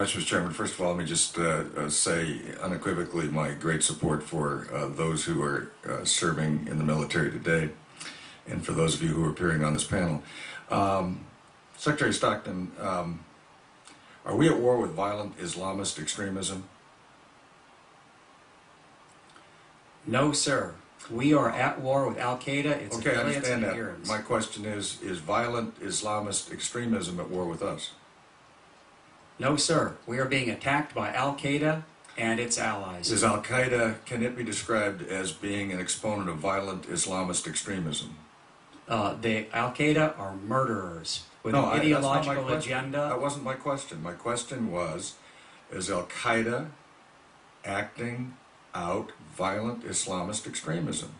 Mr. Chairman, first of all, let me just say unequivocally my great support for those who are serving in the military today, and for those of you who are appearing on this panel. Secretary Stockton, are we at war with violent Islamist extremism? No, sir. We are at war with Al-Qaeda, its okay, I affiliates understand and that. adherents. My question is violent Islamist extremism at war with us? No, sir. We are being attacked by Al-Qaeda and its allies. Is Al-Qaeda, can it be described as being an exponent of violent Islamist extremism? The Al-Qaeda are murderers with an ideological agenda. That wasn't my question. My question was, is Al-Qaeda acting out violent Islamist extremism?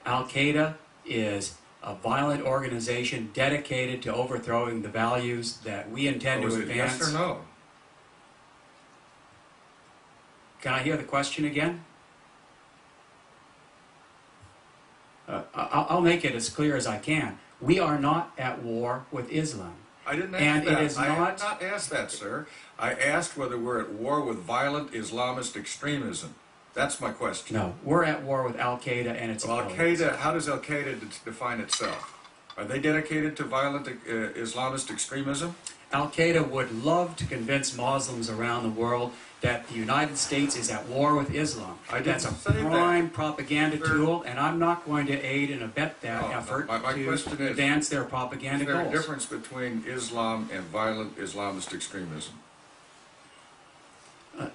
Al-Qaeda is a violent organization dedicated to overthrowing the values that we intend to advance. Yes or no? Can I hear the question again? I'll make it as clear as I can. We are not at war with Islam. I didn't ask and that. It is I not, did not ask that, sir. I asked whether we're at war with violent Islamist extremism. That's my question. No, we're at war with Al-Qaeda and its affiliates. Al-Qaeda, how does Al-Qaeda define itself? Are they dedicated to violent Islamist extremism? Al-Qaeda would love to convince Muslims around the world that the United States is at war with Islam. That's a prime propaganda tool, and I'm not going to aid and abet that effort to advance their propaganda goals. Is there a difference between Islam and violent Islamist extremism?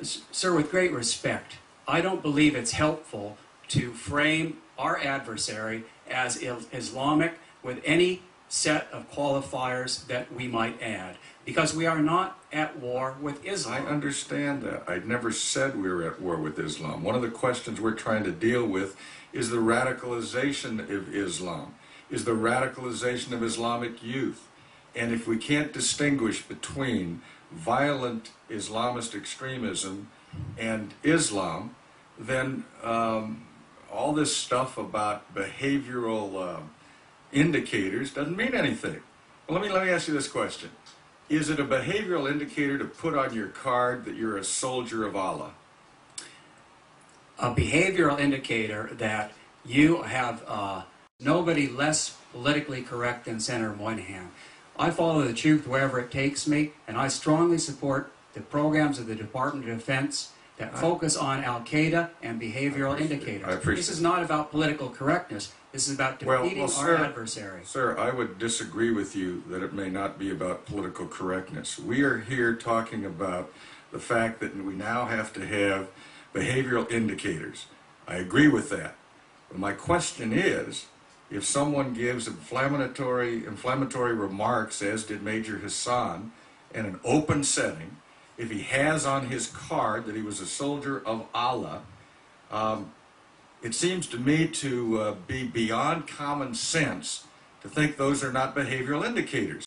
Sir, with great respect, I don't believe it's helpful to frame our adversary as Islamic with any set of qualifiers that we might add, because we are not at war with Islam. I understand that. I never said we were at war with Islam. One of the questions we're trying to deal with is the radicalization of Islam, is the radicalization of Islamic youth. And if we can't distinguish between violent Islamist extremism and Islam, then all this stuff about behavioral indicators doesn't mean anything. Well, let me ask you this question. Is it a behavioral indicator to put on your card that you're a soldier of Allah? A behavioral indicator that you have nobody less politically correct than Senator Moynihan. I follow the truth wherever it takes me, and I strongly support the programs of the Department of Defense that focus on Al-Qaeda and behavioral indicators. This is not about political correctness. This is about defeating our adversary. Sir, I would disagree with you that it may not be about political correctness. We are here talking about the fact that we now have to have behavioral indicators. I agree with that. But my question is, if someone gives inflammatory remarks, as did Major Hassan, in an open setting, if he has on his card that he was a soldier of Allah, it seems to me to be beyond common sense to think those are not behavioral indicators.